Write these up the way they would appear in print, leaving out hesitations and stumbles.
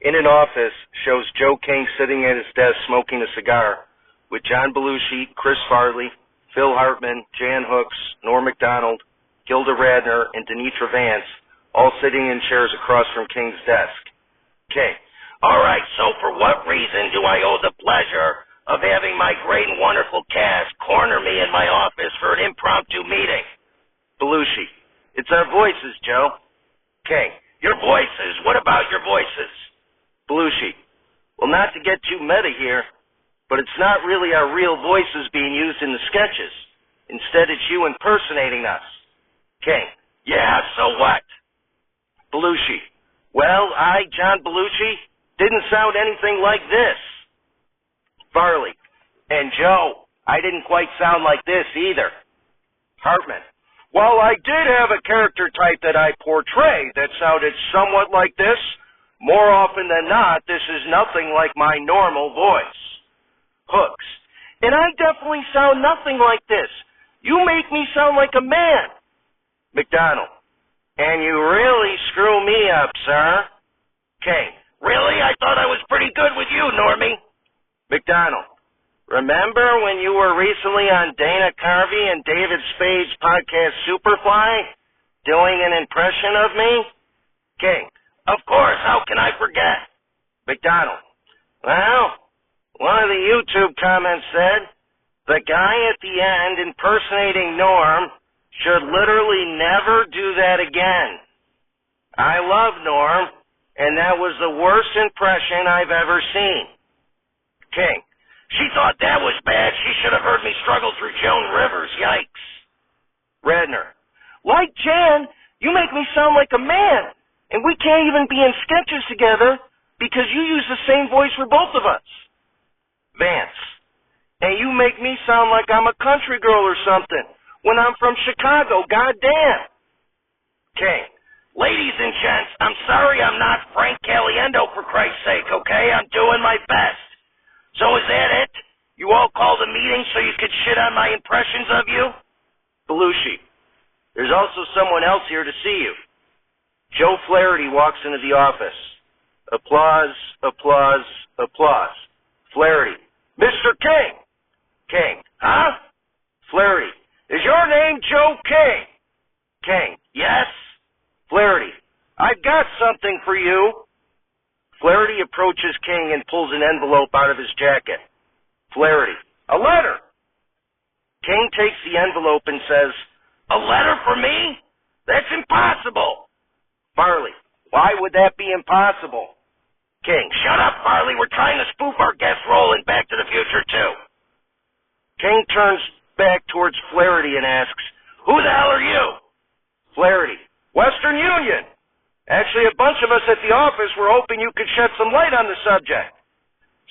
In an office, shows Joe King sitting at his desk smoking a cigar with John Belushi, Chris Farley, Phil Hartman, Jan Hooks, Norm Macdonald, Gilda Radner, and Denitra Vance, all sitting in chairs across from King's desk. King. All right, so for what reason do I owe the pleasure of having my great and wonderful cast corner me in my office for an impromptu meeting? Belushi. It's our voices, Joe. King. Your voices? What about your voices? Belushi. Well, not to get too meta here, but it's not really our real voices being used in the sketches. Instead, it's you impersonating us. King. Yeah, so what? Belushi. Well, I, John Belushi, didn't sound anything like this. Farley. And Joe, I didn't quite sound like this either. Hartman. While I did have a character type that I portrayed that sounded somewhat like this, more often than not, this is nothing like my normal voice. Hooks. And I definitely sound nothing like this. You make me sound like a man. McDonald. And you really screw me up, sir. King. Really? I thought I was pretty good with you, Normie. McDonald. Remember when you were recently on Dana Carvey and David Spade's podcast Superfly, doing an impression of me? King. Of course, how can I forget? McDonald. Well, one of the YouTube comments said, the guy at the end impersonating Norm should literally never do that again. I love Norm, and that was the worst impression I've ever seen. King. She thought that was bad. She should have heard me struggle through Joan Rivers. Yikes. Redner. Like Jan, you make me sound like a man, and we can't even be in sketches together because you use the same voice for both of us. Vance. And you make me sound like I'm a country girl or something when I'm from Chicago, goddamn. King. Ladies and gents, I'm sorry I'm not Frank Caliendo, for Christ's sake, okay? I'm doing my best. So is that it? You all called a meeting so you could shit on my impressions of you? Belushi. There's also someone else here to see you. Joe Flaherty walks into the office. Applause, applause, applause. Flaherty. Mr. King. King. Huh? Flaherty. Is your name Joe King? King. Yes? Flaherty. I've got something for you. Flaherty approaches King and pulls an envelope out of his jacket. Flaherty. A letter. King takes the envelope and says, a letter for me? That's impossible. Farley. Why would that be impossible? King. Shut up, Farley. We're trying to spoof our guest role in Back to the Future, too. King turns back towards Flaherty and asks, who the hell are you? Flaherty. Western Union. Actually, a bunch of us at the office were hoping you could shed some light on the subject.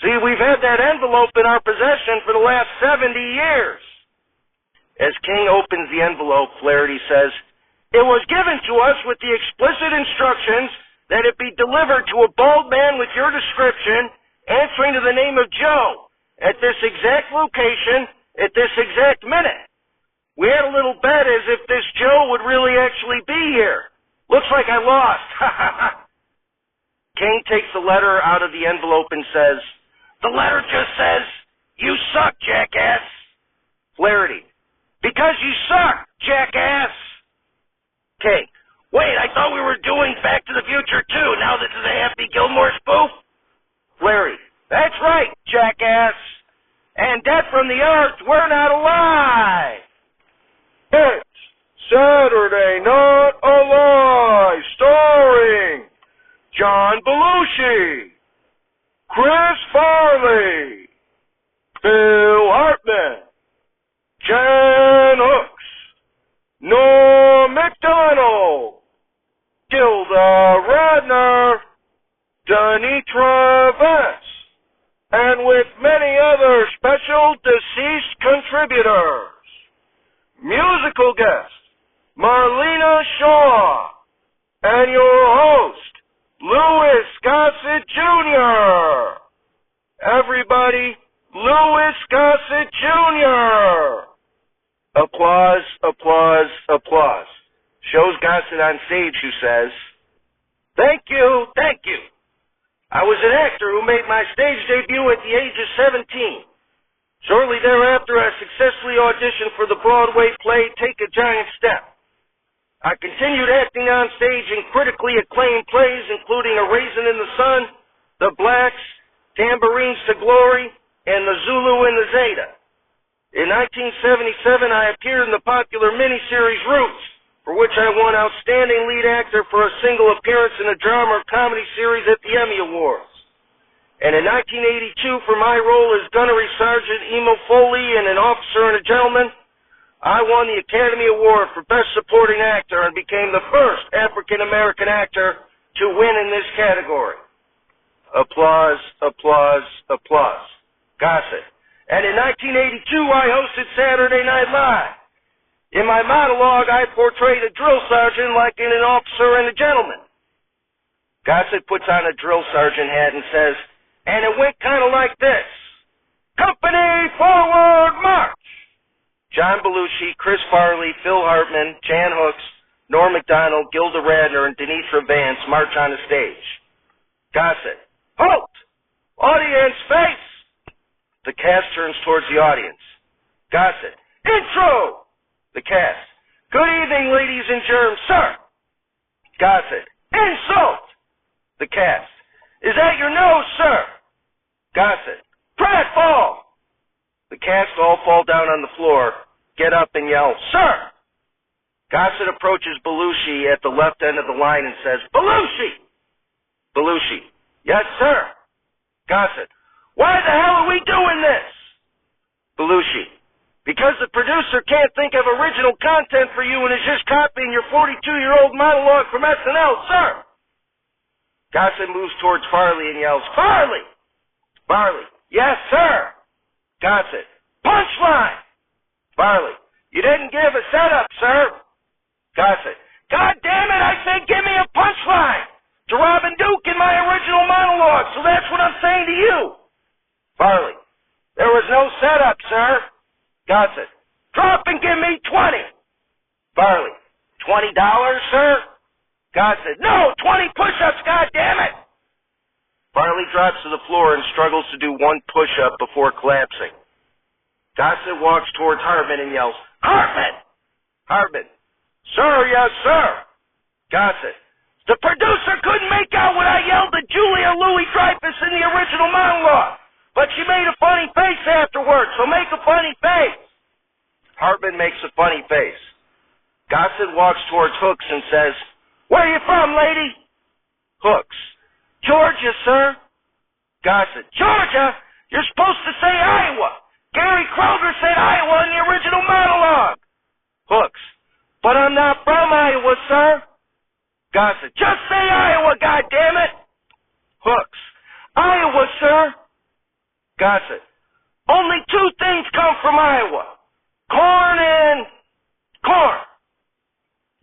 See, we've had that envelope in our possession for the last 70 years. As King opens the envelope, Flaherty says, it was given to us with the explicit instructions that it be delivered to a bald man with your description, answering to the name of Joe, at this exact location, at this exact minute. We had a little bet as if this Joe would really actually be here. Looks like I lost. King takes the letter out of the envelope and says, the letter just says, you suck, jackass. Flaherty. Because you suck, jackass. King. Wait, I thought we were doing Back to the Future too. Now this is a Happy Gilmore spoof? Flaherty. That's right, jackass. And dead from the earth, we're not alive. It's Saturday Night Alive, starring John Belushi, Chris Farley, Phil Hartman, Jan Hooks, Norm Macdonald, Gilda Radner, Denitra Vance, and with many other special deceased contributors. Musical guest, Marlena Shaw, and your host, Louis Gossett Jr. Everybody, Louis Gossett Jr. Applause, applause, applause. Shows Gossett on stage who says, thank you, thank you. I an actor who made my stage debut at the age of 17. Shortly thereafter, I successfully auditioned for the Broadway play Take a Giant Step. I continued acting on stage in critically acclaimed plays, including A Raisin in the Sun, The Blacks, Tambourines to Glory, and The Zulu and the Zeta. In 1977, I appeared in the popular miniseries Roots, for which I won Outstanding Lead Actor for a single appearance in a drama or comedy series at the Emmy Awards. And in 1982, for my role as Gunnery Sergeant Emo Foley in An Officer and a Gentleman, I won the Academy Award for Best Supporting Actor and became the first African-American actor to win in this category. Applause, applause, applause. Gossett. And in 1982, I hosted Saturday Night Live. In my monologue, I portrayed a drill sergeant like in An Officer and a Gentleman. Gossett puts on a drill sergeant hat and says, and it went kind of like this. Company forward march! John Belushi, Chris Farley, Phil Hartman, Jan Hooks, Norm Macdonald, Gilda Radner, and Denitra Vance march on the stage. Gossett. Halt! Audience face! The cast turns towards the audience. Gossett. Intro! The cast. Good evening, ladies and germs, sir. Gossett. Insult! The cast. Is that your nose, sir? Gossett. Pratfall! The cast all fall down on the floor, get up and yell, Sir! Gossett approaches Belushi at the left end of the line and says, Belushi! Belushi. Yes, sir. Gossett. Why the hell are we doing this? Belushi. Because the producer can't think of original content for you and is just copying your 42-year-old monologue from SNL, sir. Gossett moves towards Farley and yells, Farley! Farley. Yes, sir. Gossett. Punchline! Farley. You didn't give a setup, sir. Gossett. God damn it, I said give me a punchline to Robin Duke in my original monologue, so that's what I'm saying to you. Farley. There was no setup, sir. Gossett. Drop and give me 20. Farley. $20, sir? Gossett. No, 20 push-ups, God damn it. Farley drops to the floor and struggles to do one push-up before collapsing. Gossett walks towards Hartman and yells, Hartman! Hartman. Sir, yes, sir. Gossett. The producer couldn't make out what I yelled to Julia Louis-Dreyfus in the original monologue, but she made a funny face afterwards, so make a funny face. Hartman makes a funny face. Gossett walks towards Hooks and says, Where are you from, lady? Hooks. Georgia, sir. Gossett. Georgia? You're supposed to say Iowa. Gary Kroger said Iowa in the original monologue. Hooks. But I'm not from Iowa, sir. Gossett. Just say Iowa, goddammit. Hooks. Iowa, sir. Gossett. Only two things come from Iowa. Corn and corn.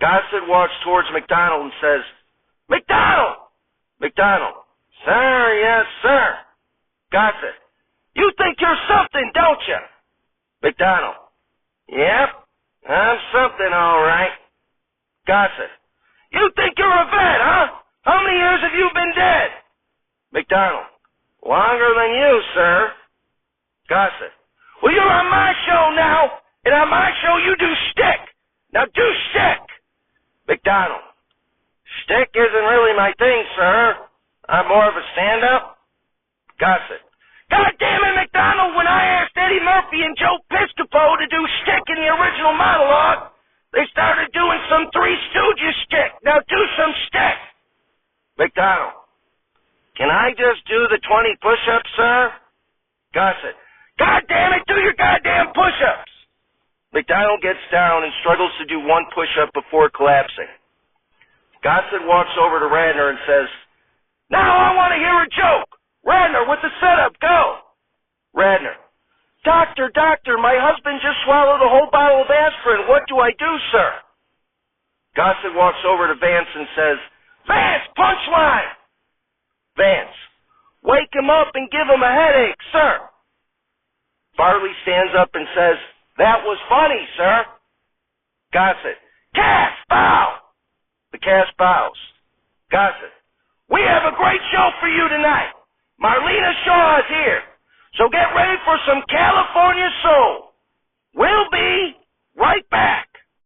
Gossett walks towards McDonald and says, McDonald! McDonald. Sir, yes, sir. Gossett. You think you're something, don't you? McDonald. Yep, I'm something, all right. Gossett. You think you're a vet, huh? How many years have you been dead? McDonald. Longer than you, sir. Gossett. Well, you're on my show now, and on my show you do shtick. Now do shtick. McDonald. Shtick isn't really my thing, sir. I'm more of a stand-up. Gossett. God damn it, McDonald, when I asked Eddie Murphy and Joe Piscopo to do shtick in the original monologue, they started doing some Three Stooges shtick. Now do some shtick. McDonald. Can I just do the 20 push-ups, sir? Gossett. God damn it, do your goddamn push-ups. McDonald gets down and struggles to do one push-up before collapsing. Gossett walks over to Radner and says, Now I want to hear a joke. Radner, with the setup, go. Radner. Doctor, my husband just swallowed a whole bottle of aspirin. What do I do, sir? Gossett walks over to Vance and says, Vance, punchline. Vance. Wake him up and give him a headache, sir. Farley stands up and says, That was funny, sir. Gossett. Cast, bow. The cast bows. Gossett. We have a great show for you tonight. Marlena Shaw is here. So get ready for some California soul.